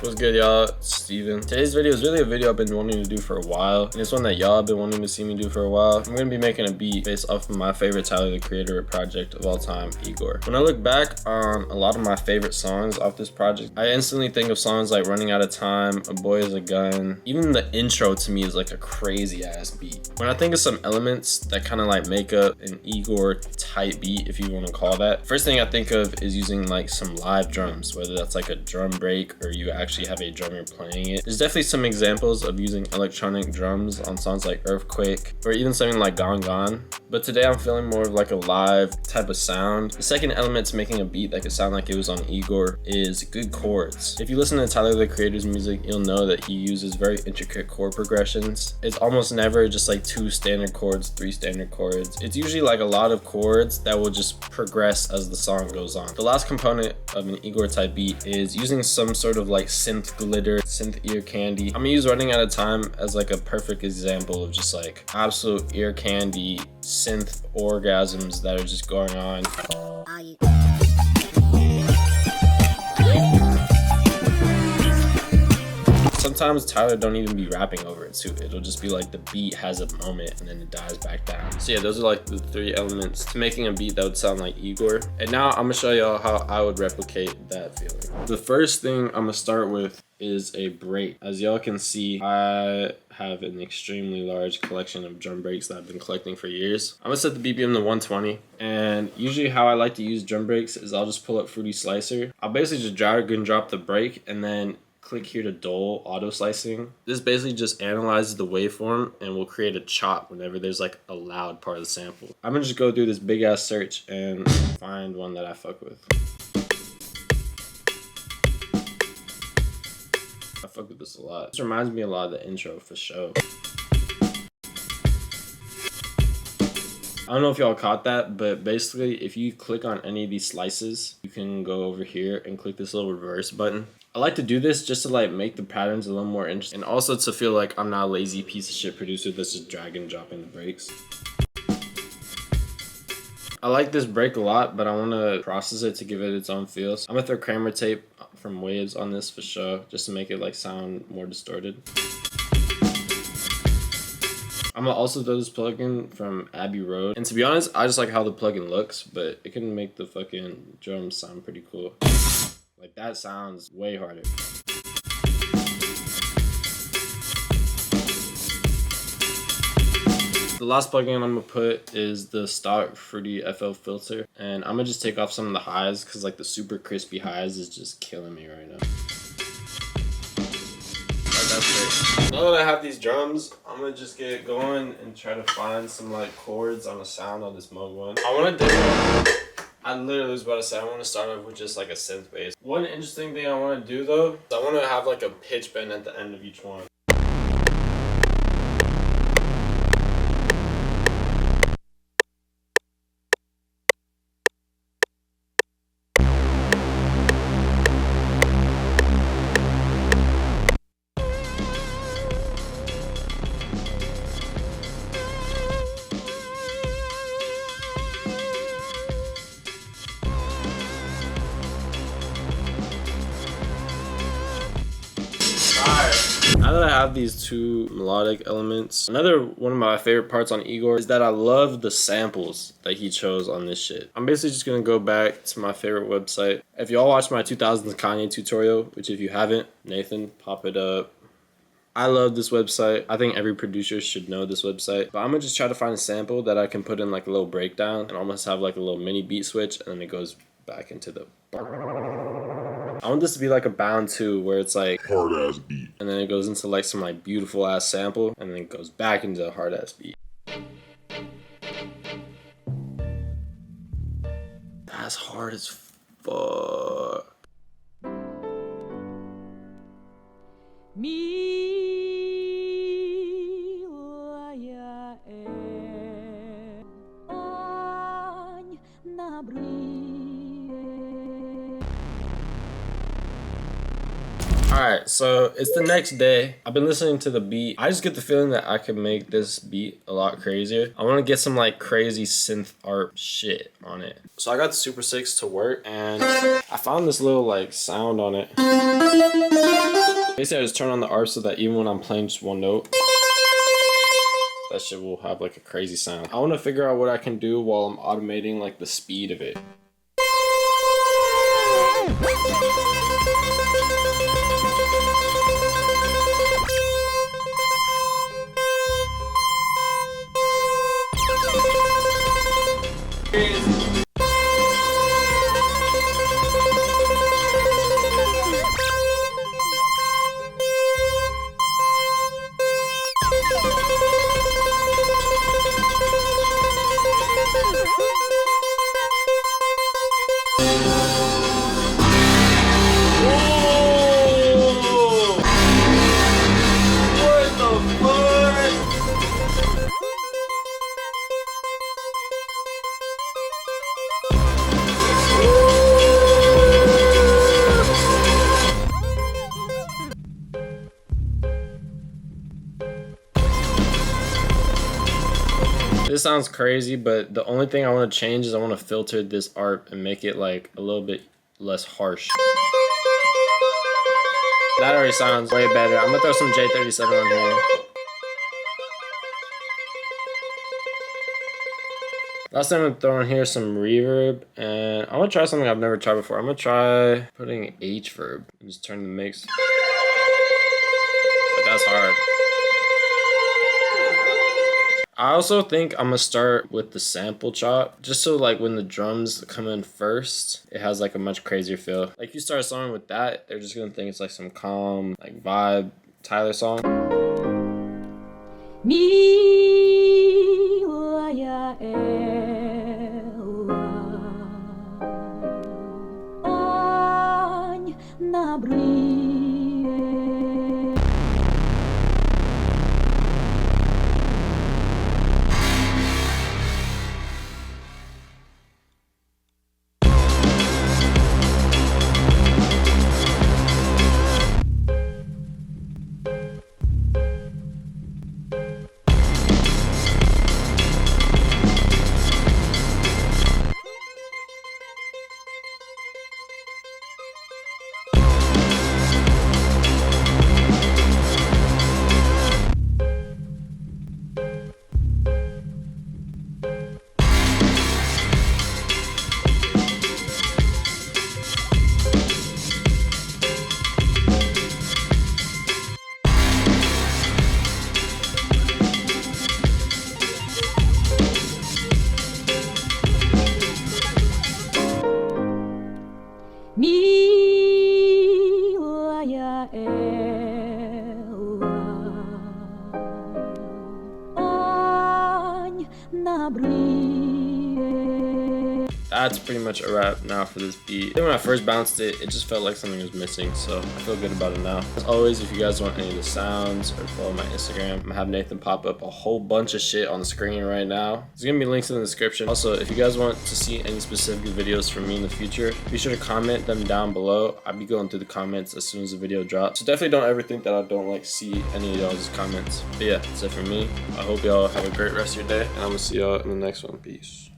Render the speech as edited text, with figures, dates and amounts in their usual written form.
What's good, y'all? It's Steven. Today's video is really a video I've been wanting to do for a while, and it's one that y'all have been wanting to see me do for a while. I'm gonna be making a beat based off of my favorite Tyler the Creator project of all time, IGOR. When I look back on a lot of my favorite songs off this project, I instantly think of songs like Running Out of Time, A Boy Is a Gun. Even the intro to me is like a crazy ass beat. When I think of some elements that kind of like make up an IGOR type beat, if you want to call that, first thing I think of is using like some live drums, whether that's like a drum break or you actually have a drummer playing it. There's definitely some examples of using electronic drums on songs like Earthquake or even something like Gone Gone, but today I'm feeling more of like a live type of sound. The second element to making a beat that could sound like it was on IGOR is good chords. If you listen to Tyler the Creator's music, you'll know that he uses very intricate chord progressions. It's almost never just like 2 standard chords, 3 standard chords. It's usually like a lot of chords that will just progress as the song goes on. The last component of an IGOR type beat is using some sort of like synth glitter, synth ear candy. I'm gonna use Running Out of Time as like a perfect example of just like absolute ear candy synth orgasms that are just going on. Sometimes Tyler don't even be rapping over it too. It'll just be like the beat has a moment and then it dies back down. So yeah, those are like the 3 elements to making a beat that would sound like IGOR. And now I'm gonna show y'all how I would replicate that feeling. The first thing I'm gonna start with is a break. As y'all can see, I have an extremely large collection of drum breaks that I've been collecting for years. I'm gonna set the BPM to 120, and usually how I like to use drum breaks is I'll just pull up Fruity Slicer. I'll basically just drag and drop the break and then click here to dole auto slicing. This basically just analyzes the waveform and will create a chop whenever there's like a loud part of the sample. I'm gonna just go through this big ass search and find one that I fuck with. I fuck with this a lot. This reminds me a lot of the intro for sure. I don't know if y'all caught that, but basically if you click on any of these slices, you can go over here and click this little reverse button. I like to do this just to like make the patterns a little more interesting and also to feel like I'm not a lazy piece of shit producer that's just drag and dropping the breaks. I like this break a lot, but I want to process it to give it its own feel. So I'm gonna throw Kramer tape from Waves on this for sure, just to make it like sound more distorted. I'm gonna also throw this plugin from Abbey Road, and to be honest, I just like how the plugin looks, but it can make the fucking drums sound pretty cool. Like that sounds way harder. The last plugin I'm gonna put is the stock Fruity FL filter, and I'm gonna just take off some of the highs because like the super crispy highs is just killing me right now. That's great. Now that I have these drums, I'm gonna just get going and try to find some like chords on a sound on this Moog one. I literally was about to say I want to start off with just like a synth bass. One interesting thing I want to do though, is I want to have like a pitch bend at the end of each one. Now that I have these 2 melodic elements, another one of my favorite parts on IGOR is that I love the samples that he chose on this shit. I'm basically just gonna go back to my favorite website. If y'all watched my 2000s Kanye tutorial, which if you haven't, Nathan, pop it up. I love this website. I think every producer should know this website. But I'm gonna just try to find a sample that I can put in like a little breakdown and almost have like a little mini beat switch, and then it goes back into the... I want this to be like a bound 2 where it's like hard ass beat, and then it goes into like some like beautiful ass sample, and then it goes back into a hard ass beat. That's hard as fuck. Alright, so it's the next day. I've been listening to the beat. I just get the feeling that I could make this beat a lot crazier. I want to get some like crazy synth art shit on it. So I got the Super 6 to work and I found this little like sound on it. Basically I just turn on the ARP so that even when I'm playing just one note, that shit will have like a crazy sound. I want to figure out what I can do while I'm automating like the speed of it. This sounds crazy, but the only thing I want to change is I want to filter this ARP and make it like a little bit less harsh. That already sounds way better. I'm gonna throw some J37 on here. Last time I'm gonna throw in here some reverb, and I'm gonna try something I've never tried before. I'm gonna try putting H verb and just turn the mix. But that's hard. I also think I'm gonna start with the sample chop, just so like when the drums come in first, it has like a much crazier feel. Like you start a song with that, they're just gonna think it's like some calm, like vibe Tyler song. Милая Элла, Ань на брызг. Милая Элла, Ань на брызг. That's pretty much a wrap now for this beat. I think when I first bounced it, it just felt like something was missing, so I feel good about it now. As always, if you guys want any of the sounds or follow my Instagram, I'm gonna have Nathan pop up a whole bunch of shit on the screen right now. There's gonna be links in the description. Also, if you guys want to see any specific videos from me in the future, be sure to comment them down below. I'll be going through the comments as soon as the video drops. So definitely don't ever think that I don't like see any of y'all's comments. But yeah, that's it for me. I hope y'all have a great rest of your day, and I'm gonna see y'all in the next one. Peace.